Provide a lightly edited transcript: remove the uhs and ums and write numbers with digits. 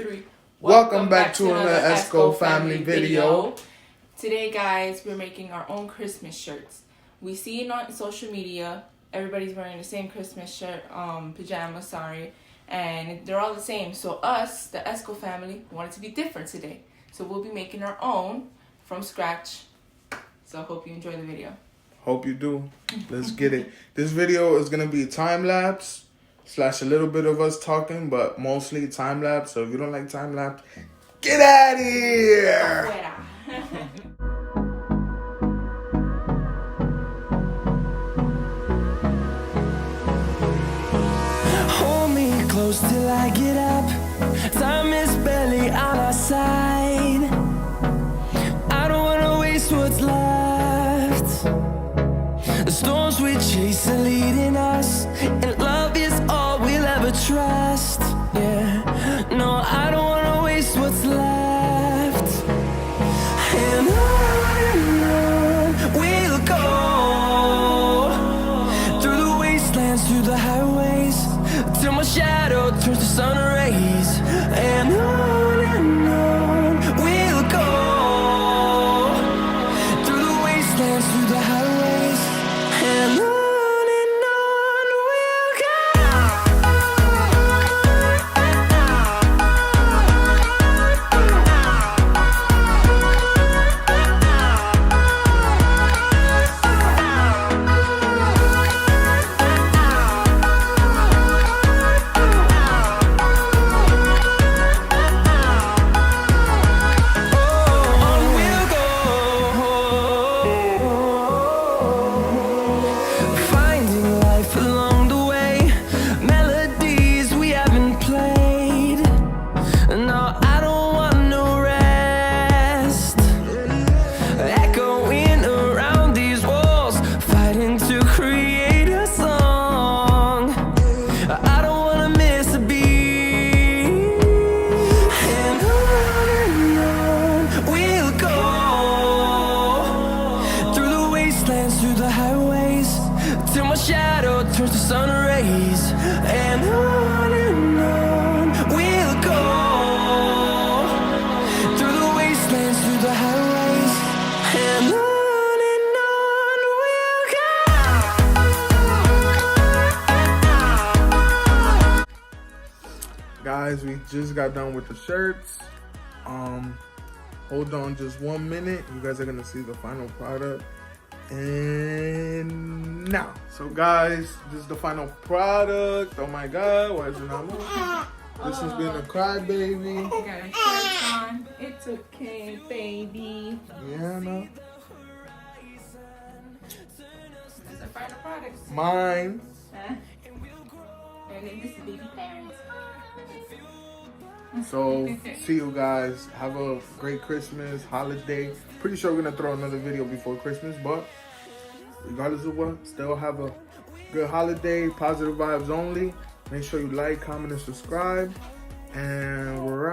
3. Welcome back to another ESCO family video. Today, guys, we're making our own Christmas shirts. We see it on social media. Everybody's wearing the same Christmas shirt, pajamas, and they're all the same. So us, the ESCO family, wanted to be different today. So we'll be making our own from scratch. So I hope you enjoy the video. Hope you do. Let's get it. This video is going to be time-lapse / a little bit of us talking, but mostly time-lapse. So if you don't like time-lapse, get out of here! Hold me close till I get up. Time is barely on our side. I don't wanna waste what's left. The storms we chase are leading us, and love is all we'll ever trust. Yeah, no, I don't wanna waste what's left. And on we'll go, through the wastelands, through the highways, till my shadow turns to sun rays. And on we'll go, through the wastelands, through the highways, and on we'll go. Finding life along the way, melodies we haven't played. No, I don't want no rest. Echoing around these walls, fighting to create a song. I don't wanna miss a beat. And on we'll go, through the wastelands, through the highways, till my shadow turns to sun rays. And on we'll go, through the wastelands, through the highways, and on we'll go. Guys, we just got done with the shirts. Hold on just 1 minute. You guys are going to see the final product. And now. So guys, this is the final product. Oh my God, why is it not moving? This has been a crybaby. Got our shirts on. It's okay, baby. Yeah, no. This is our final product. Mine. And then this is baby parents. So see you guys. Have a great Christmas, holiday. Pretty sure we're gonna throw another video before Christmas, but regardless of what, still have a good holiday, positive vibes only. Make sure you like, comment, and subscribe. And we're